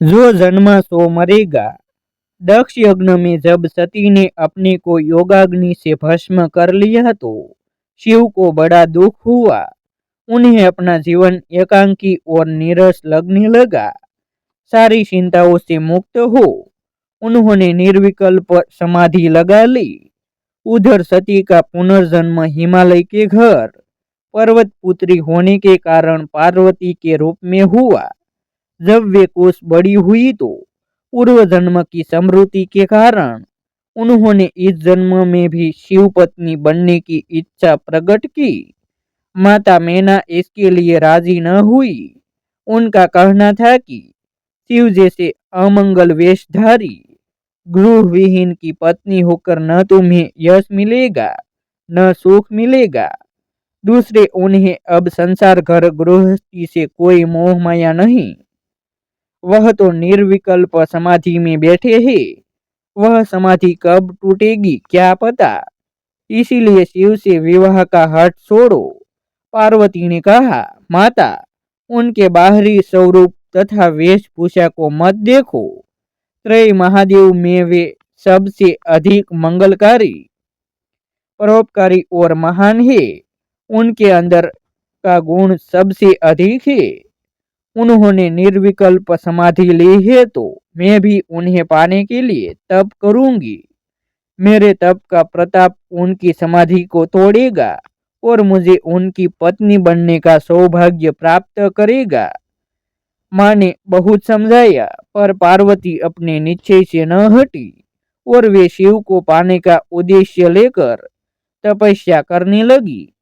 जो जन्मा सो मरेगा। दक्ष यज्ञ में जब सती ने अपने को योगाग्नि से भस्म कर लिया तो शिव को बड़ा दुख हुआ। उन्हें अपना जीवन एकांकी और नीरस लगने लगा। सारी चिंताओं से मुक्त हो उन्होंने निर्विकल्प समाधि लगा ली। उधर सती का पुनर्जन्म हिमालय के घर पर्वत पुत्री होने के कारण पार्वती के रूप में हुआ। जब वे कुछ बड़ी हुई तो पूर्व जन्म की स्मृति के कारण उन्होंने इस जन्म में भी शिव पत्नी बनने की इच्छा प्रकट की। माता मैना इसके लिए राजी न हुई। उनका कहना था कि शिव जैसे अमंगल वेशधारी गृह विहीन की पत्नी होकर न तुम्हें यश मिलेगा न सुख मिलेगा। दूसरे उन्हें अब संसार घर गृहस्थी से कोई मोह माया नहीं। वह तो निर्विकल्प समाधि में बैठे हैं। वह समाधि कब टूटेगी क्या पता। इसीलिए शिव से विवाह का हठ छोड़ो। पार्वती ने कहा, माता उनके बाहरी स्वरूप तथा वेशभूषा को मत देखो। त्रय महादेव में वे सबसे अधिक मंगलकारी परोपकारी और महान है। उनके अंदर का गुण सबसे अधिक है। उन्होंने निर्विकल्प समाधि ली है तो मैं भी उन्हें पाने के लिए तप करूंगी। मेरे तप का प्रताप उनकी समाधि को तोड़ेगा और मुझे उनकी पत्नी बनने का सौभाग्य प्राप्त करेगा। माँ ने बहुत समझाया पर पार्वती अपने निश्चय से न हटी और वे शिव को पाने का उद्देश्य लेकर तपस्या करने लगी।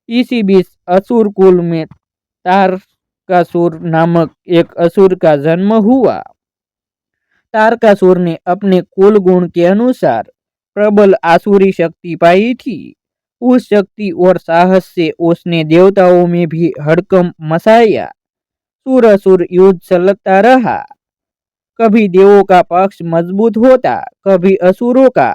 इसी बीच असुर कुल में तारकासुर नामक एक असुर का जन्म हुआ। तारकासुर ने अपने कुल गुण के अनुसार प्रबल आसुरी शक्ति पाई थी। उस शक्ति और साहस से उसने देवताओं में भी हड़कंप मचाया। सुर असुर युद्ध चलता रहा। कभी देवों का पक्ष मजबूत होता कभी असुरों का।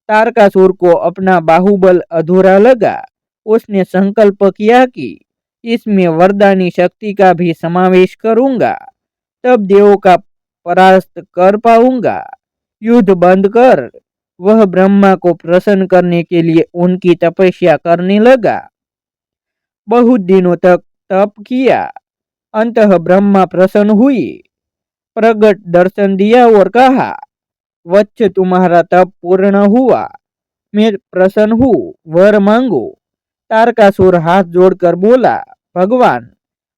तारकासुर को अपना बाहुबल अधूरा लगा। उसने संकल्प किया कि इसमें वरदानी शक्ति का भी समावेश करूंगा तब देवों का परास्त कर पाऊंगा। युद्ध बंद कर वह ब्रह्मा को प्रसन्न करने के लिए उनकी तपस्या करने लगा। बहुत दिनों तक तप किया। अंततः ब्रह्मा प्रसन्न हुए। प्रगट दर्शन दिया और कहा, वत्स तुम्हारा तप पूर्ण हुआ। मैं प्रसन्न हूँ, वर मांगो। तारकासुर हाथ जोड़कर बोला, भगवान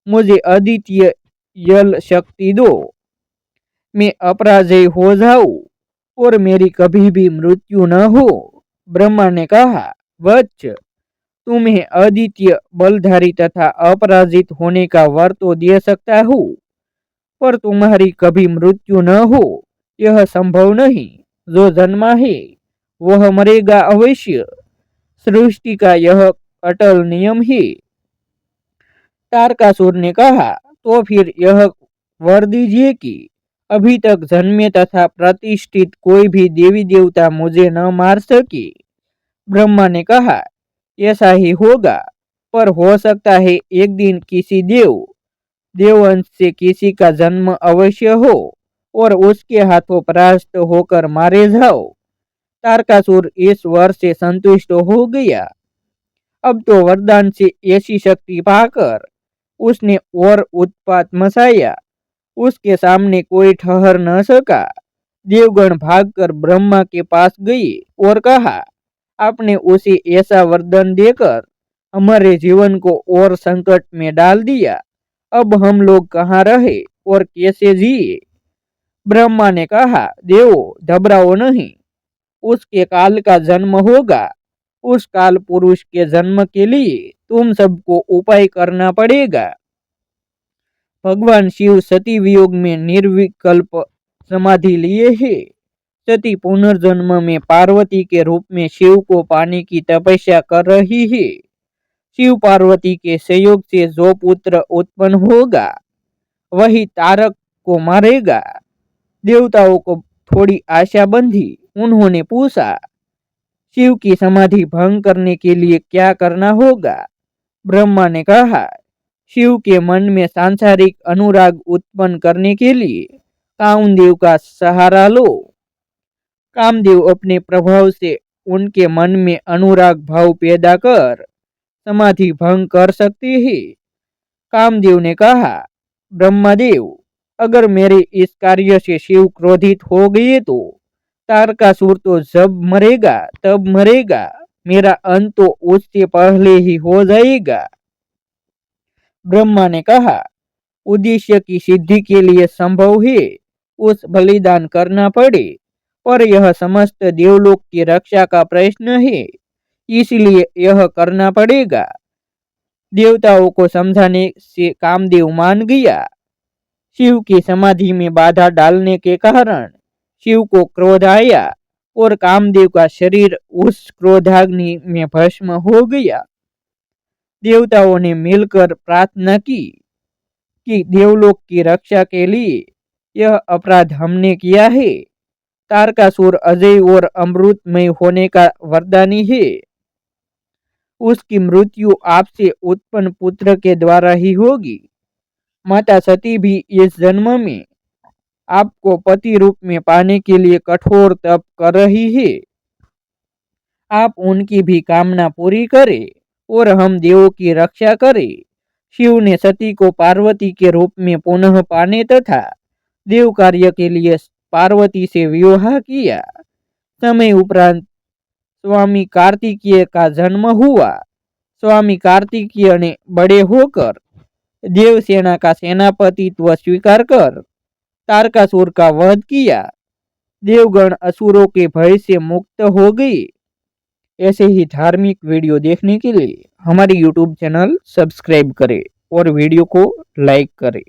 मुझे अद्वितीय यल शक्ति दो। मैं अपराजय हो जाऊं और मेरी कभी भी मृत्यु न हो। ब्रह्मा ने कहा, वत्स तुम्हें अद्वितीय बलधारी तथा अपराजित होने का वर तो दे सकता हूँ पर तुम्हारी कभी मृत्यु न हो यह संभव नहीं। जो जन्मा है वह मरेगा अवश्य। सृष्टि का यह अटल नियम है। तारकासुर ने कहा, तो फिर यह वर दीजिए कि अभी तक जन्मे तथा प्रतिष्ठित कोई भी देवी देवता मुझे न मार सके। ब्रह्मा ने कहा, ऐसा ही होगा पर हो सकता है एक दिन किसी देववंश से किसी का जन्म अवश्य हो और उसके हाथों परास्त होकर मारे जाओ। तारकासुर इस वर से संतुष्ट हो गया। अब तो वरदान से ऐसी शक्ति पाकर उसने और उत्पात मचाया। उसके सामने कोई ठहर न सका। देवगण भागकर ब्रह्मा के पास गए और कहा, आपने उसे ऐसा वरदान देकर हमारे जीवन को और संकट में डाल दिया। अब हम लोग कहाँ रहे और कैसे जिए। ब्रह्मा ने कहा, देवो घबराओ नहीं। उसके काल का जन्म होगा। उस काल पुरुष के जन्म के लिए तुम सबको उपाय करना पड़ेगा। भगवान शिव सती वियोग में निर्विकल्प समाधि लिए है। सती पुनर्जन्म में पार्वती के रूप में शिव को पाने की तपस्या कर रही है। शिव पार्वती के संयोग से जो पुत्र उत्पन्न होगा वही तारक को मारेगा। देवताओं को थोड़ी आशा बंधी। उन्होंने पूछा, शिव की समाधि भंग करने के लिए क्या करना होगा। ब्रह्मा ने कहा, शिव के मन में सांसारिक अनुराग उत्पन्न करने के लिए कामदेव का सहारा लो। कामदेव अपने प्रभाव से उनके मन में अनुराग भाव पैदा कर समाधि भंग कर सकते हैं। कामदेव ने कहा, ब्रह्मदेव, अगर मेरे इस कार्य से शिव क्रोधित हो गए तो तारकासुर तो जब मरेगा तब मरेगा, मेरा अंत तो उससे पहले ही हो जाएगा। ब्रह्मा ने कहा, उद्देश्य की सिद्धि के लिए संभव है उस बलिदान करना पड़े, पर यह समस्त देवलोक की रक्षा का प्रश्न है, इसलिए यह करना पड़ेगा। देवताओं को समझाने से कामदेव मान गया। शिव की समाधि में बाधा डालने के कारण शिव को क्रोध आया और कामदेव का शरीर उस क्रोधाग्नि में भस्म हो गया। देवताओं ने मिलकर प्रार्थना की कि देवलोक की रक्षा के लिए यह अपराध हमने किया है। तारकासुर अजय और अमृतमय होने का वरदानी है। उसकी मृत्यु आपसे उत्पन्न पुत्र के द्वारा ही होगी। माता सती भी इस जन्म में आपको पति रूप में पाने के लिए कठोर तप कर रही है। आप उनकी भी कामना पूरी करें और हम देवों की रक्षा करें। शिव ने सती को पार्वती के रूप में पुनः पाने तथा देव कार्य के लिए पार्वती से विवाह किया। समय उपरांत स्वामी कार्तिकेय का जन्म हुआ। स्वामी कार्तिकेय ने बड़े होकर देवसेना का सेनापतित्व स्वीकार कर तारकासुर का वध किया। देवगण असुरों के भय से मुक्त हो गए। ऐसे ही धार्मिक वीडियो देखने के लिए हमारे YouTube चैनल सब्सक्राइब करें और वीडियो को लाइक करें।